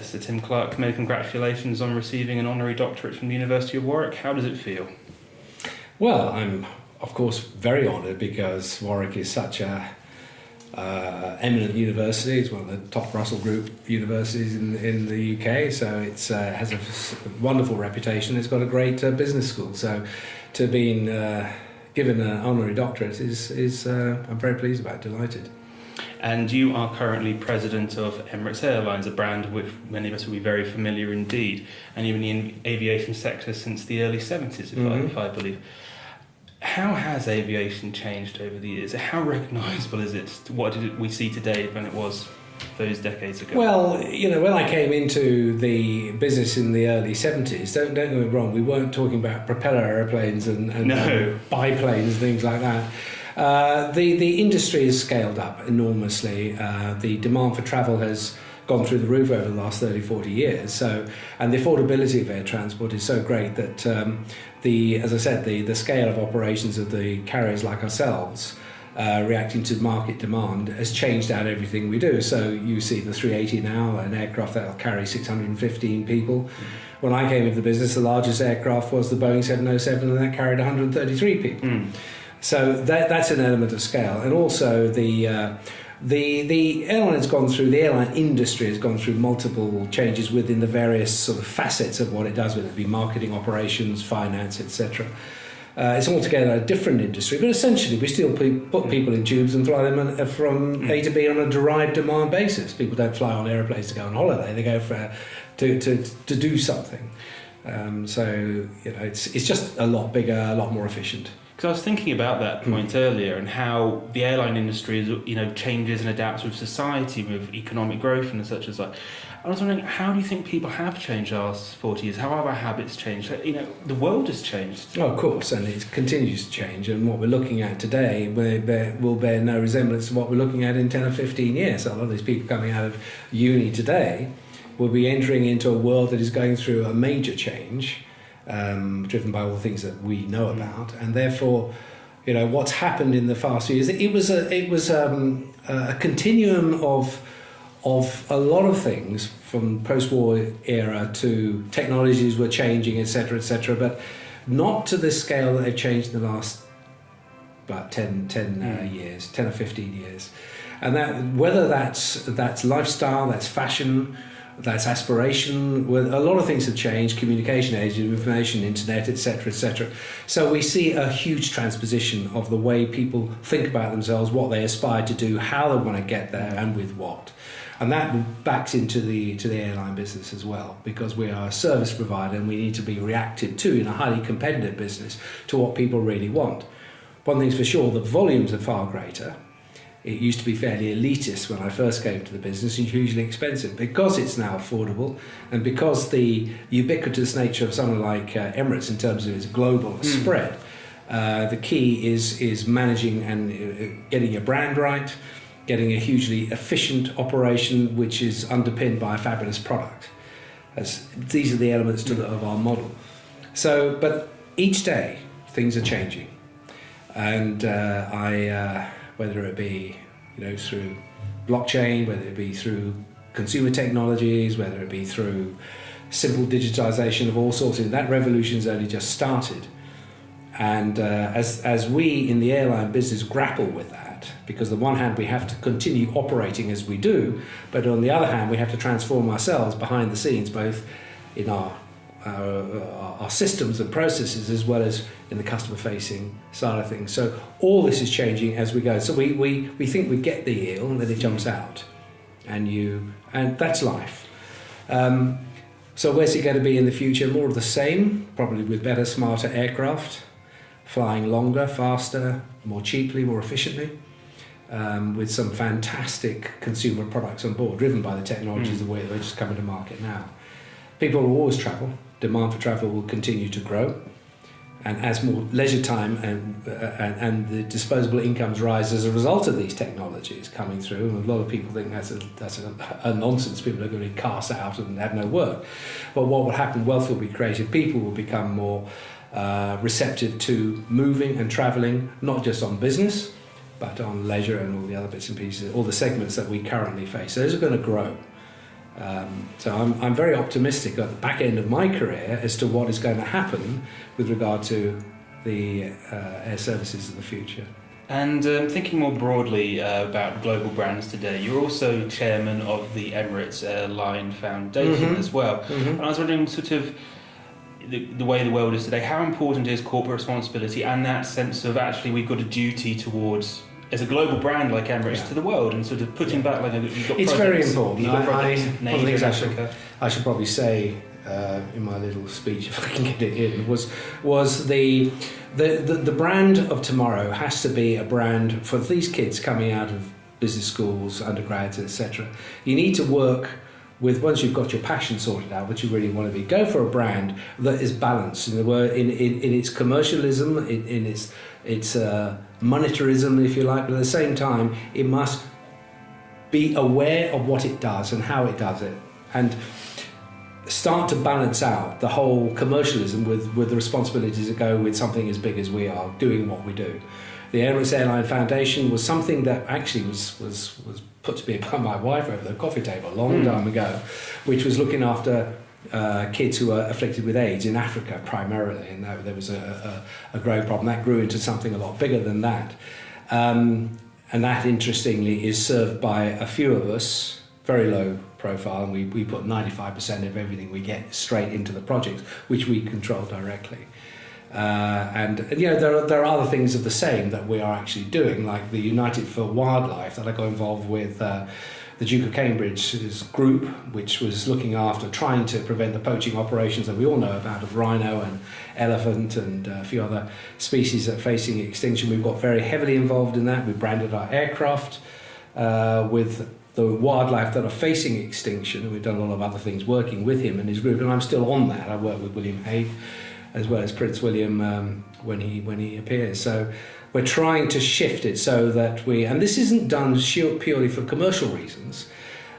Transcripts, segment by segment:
Mr. Tim Clark, many congratulations on receiving an honorary doctorate from the University of Warwick. How does it feel? Well, I'm of course very honoured because Warwick is such a eminent university. It's one of the top Russell Group universities in the UK, so it has a wonderful reputation. It's got a great business school. So to have been given an honorary doctorate is I'm very pleased about, delighted. And you are currently president of Emirates Airlines, a brand with many of us will be very familiar indeed. And you've been in the aviation sector since the early 70s, if I believe. How has aviation changed over the years? How recognisable is it? What did we see today than it was those decades ago? Well, when I came into the business in the early 70s, don't get me wrong, we weren't talking about propeller aeroplanes and biplanes, things like that. The industry has scaled up enormously. The demand for travel has gone through the roof over the last 30, 40 years. And the affordability of air transport is so great that, as I said, the scale of operations of the carriers like ourselves reacting to market demand has changed out everything we do. So you see the 380 now, an aircraft that will carry 615 people. When I came into the business, the largest aircraft was the Boeing 707, and that carried 133 people. So that's an element of scale, and also the airline industry has gone through multiple changes within the various sort of facets of what it does, whether it be marketing, operations, finance, etc. It's altogether a different industry, but essentially we still put people in tubes and fly them from A to B on a derived demand basis. People don't fly on aeroplanes to go on holiday; they go to do something. It's just a lot bigger, a lot more efficient. Because I was thinking about that point earlier and how the airline industry changes and adapts with society, with economic growth and such as that. I was wondering, how do you think people have changed the last 40 years? How have our habits changed? The world has changed. Oh, of course, and it continues to change. And what we're looking at today will bear no resemblance to what we're looking at in 10 or 15 years. So a lot of these people coming out of uni today will be entering into a world that is going through a major change. Driven by all the things that we know about, and therefore, what's happened in the past few years. It was a continuum of a lot of things from post-war era to technologies were changing, etc., but not to the scale that they've changed in the last about 10 years, 10 or 15 years, and that whether that's lifestyle, that's fashion. That's aspiration. Well, a lot of things have changed, communication age, information, internet, etc. So we see a huge transposition of the way people think about themselves, what they aspire to do, how they want to get there, and with what. And that backs into the airline business as well, because we are a service provider and we need to be reactive to, in a highly competitive business, to what people really want. One thing's for sure, the volumes are far greater. It used to be fairly elitist when I first came to the business and hugely expensive. Because it's now affordable and because the ubiquitous nature of something like Emirates in terms of its global spread, the key is managing and getting your brand right, getting a hugely efficient operation which is underpinned by a fabulous product. These are the elements of our model. So, but each day things are changing, and whether it be through blockchain, whether it be through consumer technologies, whether it be through simple digitization of all sorts of that revolution's only just started. And as we in the airline business grapple with that, because on the one hand we have to continue operating as we do, but on the other hand we have to transform ourselves behind the scenes, both in our systems and processes as well as in the customer facing side of things. So all this is changing as we go. So we think we get the eel and then it jumps out, and that's life. So where's it going to be in the future? More of the same, probably with better, smarter aircraft, flying longer, faster, more cheaply, more efficiently, with some fantastic consumer products on board, driven by the technologies that are just coming to market now. People will always travel. Demand for travel will continue to grow, and as more leisure time and the disposable incomes rise as a result of these technologies coming through, and a lot of people think that's a nonsense. People are going to be cast out and have no work. But what will happen? Wealth will be created. People will become more receptive to moving and travelling, not just on business, but on leisure and all the other bits and pieces, all the segments that we currently face. Those are going to grow. So I'm very optimistic at the back end of my career as to what is going to happen with regard to the air services of the future. And thinking more broadly about global brands today, you're also chairman of the Emirates Airline Foundation as well. And I was wondering, sort of, the way the world is today, how important is corporate responsibility and that sense of actually we've got a duty towards, as a global brand like Emirates, to the world, and sort of putting back, like, you've got it's projects, very important. You've got projects One of the in things Africa. I should probably say in my little speech, if I can get it in, was the brand of tomorrow has to be a brand for these kids coming out of business schools, undergrads, etc. You need to work with, once you've got your passion sorted out, what you really want to be, go for a brand that is balanced in its commercialism, in its monetarism, if you like, but at the same time it must be aware of what it does and how it does it, and start to balance out the whole commercialism with the responsibilities that go with something as big as we are, doing what we do. The Emirates Airline Foundation was something that actually was put to me by my wife over the coffee table a long time ago, which was looking after kids who are afflicted with AIDS in Africa primarily, and there was a growing problem. That grew into something a lot bigger than that. And that, interestingly, is served by a few of us, very low profile, and we put 95% of everything we get straight into the projects, which we control directly. And there are other things of the same that we are actually doing, like the United for Wildlife that I got involved with, the Duke of Cambridge's group, which was looking after trying to prevent the poaching operations that we all know about of rhino and elephant and a few other species that are facing extinction. We've got very heavily involved in that. We branded our aircraft with the wildlife that are facing extinction, and we've done a lot of other things working with him and his group, and I'm still on that. I work with William Hague as well as Prince William when he appears. So we're trying to shift it so that and this isn't done purely for commercial reasons,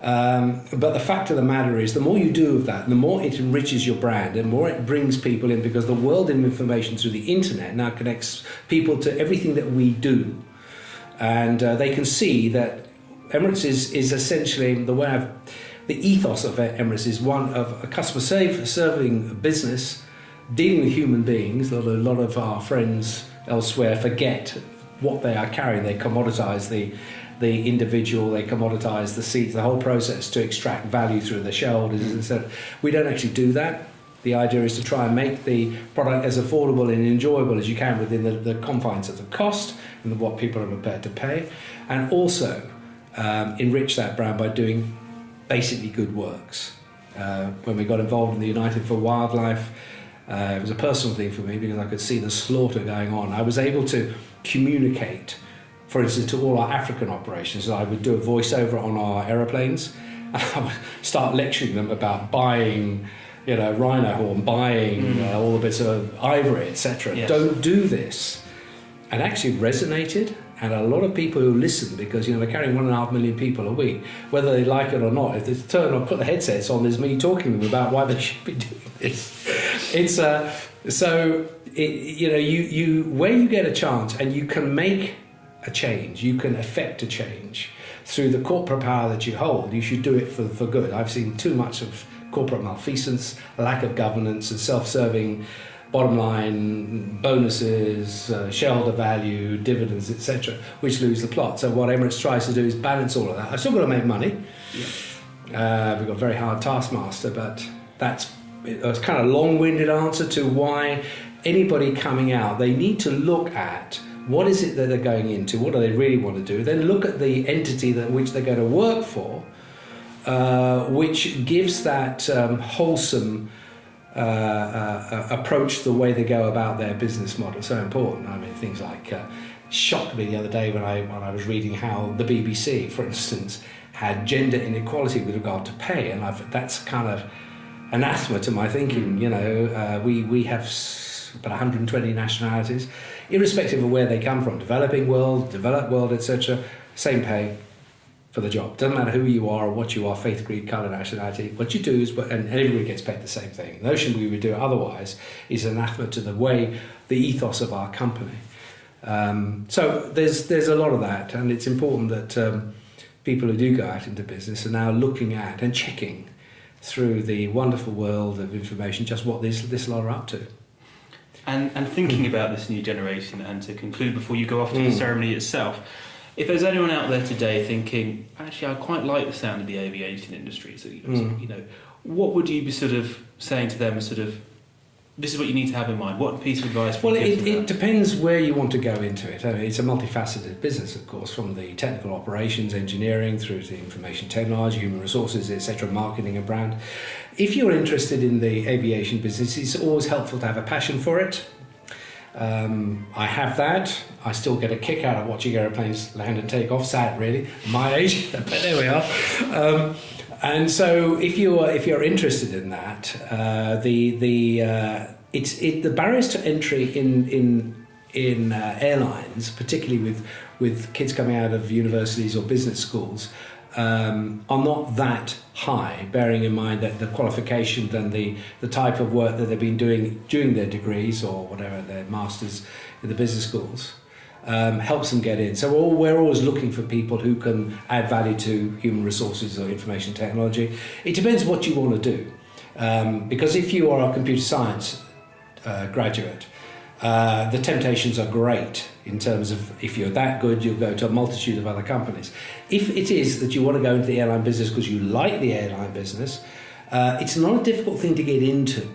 but the fact of the matter is the more you do of that, the more it enriches your brand and more it brings people in, because the world of information through the internet now connects people to everything that we do, and they can see that Emirates is essentially the ethos of Emirates is one of a customer serving business, dealing with human beings. A lot of our friends elsewhere forget what they are carrying. They commoditize the individual, they commoditize the seats, the whole process to extract value through the shareholders. And so we don't actually do that. The idea is to try and make the product as affordable and enjoyable as you can within the confines of the cost and what people are prepared to pay, and also enrich that brand by doing basically good works. When we got involved in the United for Wildlife, it was a personal thing for me because I could see the slaughter going on. I was able to communicate, for instance, to all our African operations. So I would do a voiceover on our aeroplanes, and I would start lecturing them about buying, rhino horn, buying all the bits of ivory, etc. Yes. Don't do this. And actually resonated. And a lot of people who listen, because we're carrying 1.5 million people a week, whether they like it or not, if they turn or put the headsets on, there's me talking to them about why they should be doing this. It's you where you get a chance and you can make a change, you can affect a change through the corporate power that you hold. You should do it for good. I've seen too much of corporate malfeasance, lack of governance, and self-serving. Bottom line, bonuses, shareholder value, dividends, etc., which lose the plot. So what Emirates tries to do is balance all of that. I've still got to make money. Yeah. We've got a very hard taskmaster, but that's kind of a long-winded answer to why anybody coming out, they need to look at what is it that they're going into, what do they really want to do, then look at the entity which they're going to work for, which gives that wholesome approach to the way they go about their business model. So important. I mean, things like shocked me the other day when I was reading how the BBC, for instance, had gender inequality with regard to pay, and that's kind of anathema to my thinking. We have about 120 nationalities, irrespective of where they come from, developing world, developed world, etc. Same pay for the job. Doesn't matter who you are or what you are, faith, creed, colour, nationality. What you do is, and everybody gets paid the same thing. The notion we would do it otherwise is anathema to the ethos of our company. So there's a lot of that, and it's important that people who do go out into business are now looking at and checking through the wonderful world of information just what this lot are up to. And thinking about this new generation, and to conclude before you go off to the ceremony itself, if there's anyone out there today thinking, actually, I quite like the sound of the aviation industry, so you know, what would you be sort of saying to them? Sort of, this is what you need to have in mind. What piece of advice would you give them? It depends where you want to go into it. I mean, it's a multifaceted business, of course, from the technical operations, engineering, through to information technology, human resources, etc., marketing and brand. If you're interested in the aviation business, it's always helpful to have a passion for it. I have that. I still get a kick out of watching aeroplanes land and take off. Sad, really, my age, but there we are. And so, if you're interested in that, the barriers to entry in airlines, particularly with kids coming out of universities or business schools, are not that high, bearing in mind that the qualifications and the type of work that they've been doing during their degrees or whatever, their masters in the business schools, helps them get in. So we're always looking for people who can add value to human resources or information technology. It depends what you want to do. Because if you are a computer science graduate, the temptations are great in terms of, if you're that good, you'll go to a multitude of other companies. If it is that you want to go into the airline business because you like the airline business, it's not a difficult thing to get into.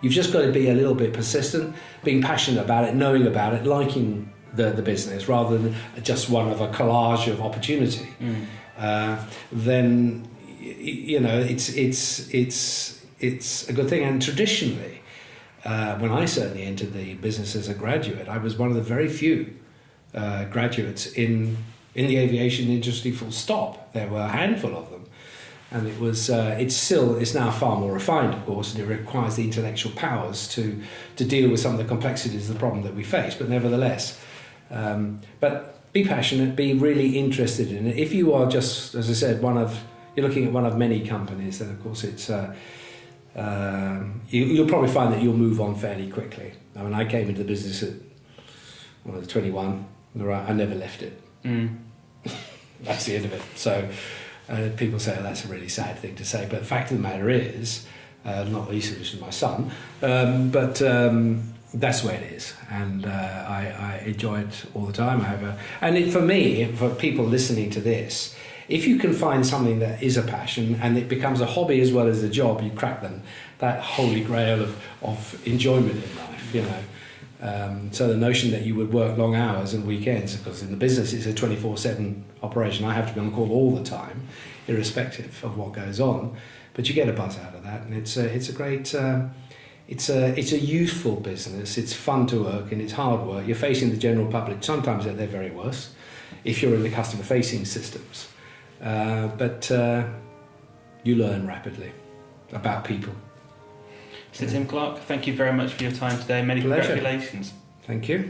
You've just got to be a little bit persistent, being passionate about it, knowing about it, liking the business, rather than just one of a collage of opportunity. Then, you know, it's a good thing. And traditionally, when I certainly entered the business as a graduate, I was one of the very few graduates in the aviation industry, full stop. There were a handful of them. And it was, it's now far more refined, of course, and it requires the intellectual powers to deal with some of the complexities of the problem that we face. But nevertheless, but be passionate, be really interested in it. If you are just, as I said, you're looking at one of many companies, then of course it's, you'll probably find that you'll move on fairly quickly. I mean, I came into the business at 21, right? I never left it. That's the end of it. So people say, oh, that's a really sad thing to say, but the fact of the matter is, not least of which is my son, but that's the way it is, and I enjoy it all the time. For me, for people listening to this, if you can find something that is a passion and it becomes a hobby as well as a job, you crack that holy grail of enjoyment in life, you know. So the notion that you would work long hours and weekends, because in the business it's a 24/7 operation, I have to be on call all the time, irrespective of what goes on, but you get a buzz out of that, and it's a great, it's a youthful business. It's fun to work and it's hard work. You're facing the general public sometimes at their very worst, if you're in the customer facing systems. But you learn rapidly about people. So Tim Clark, thank you very much for your time today. Many Pleasure. congratulations. Thank you.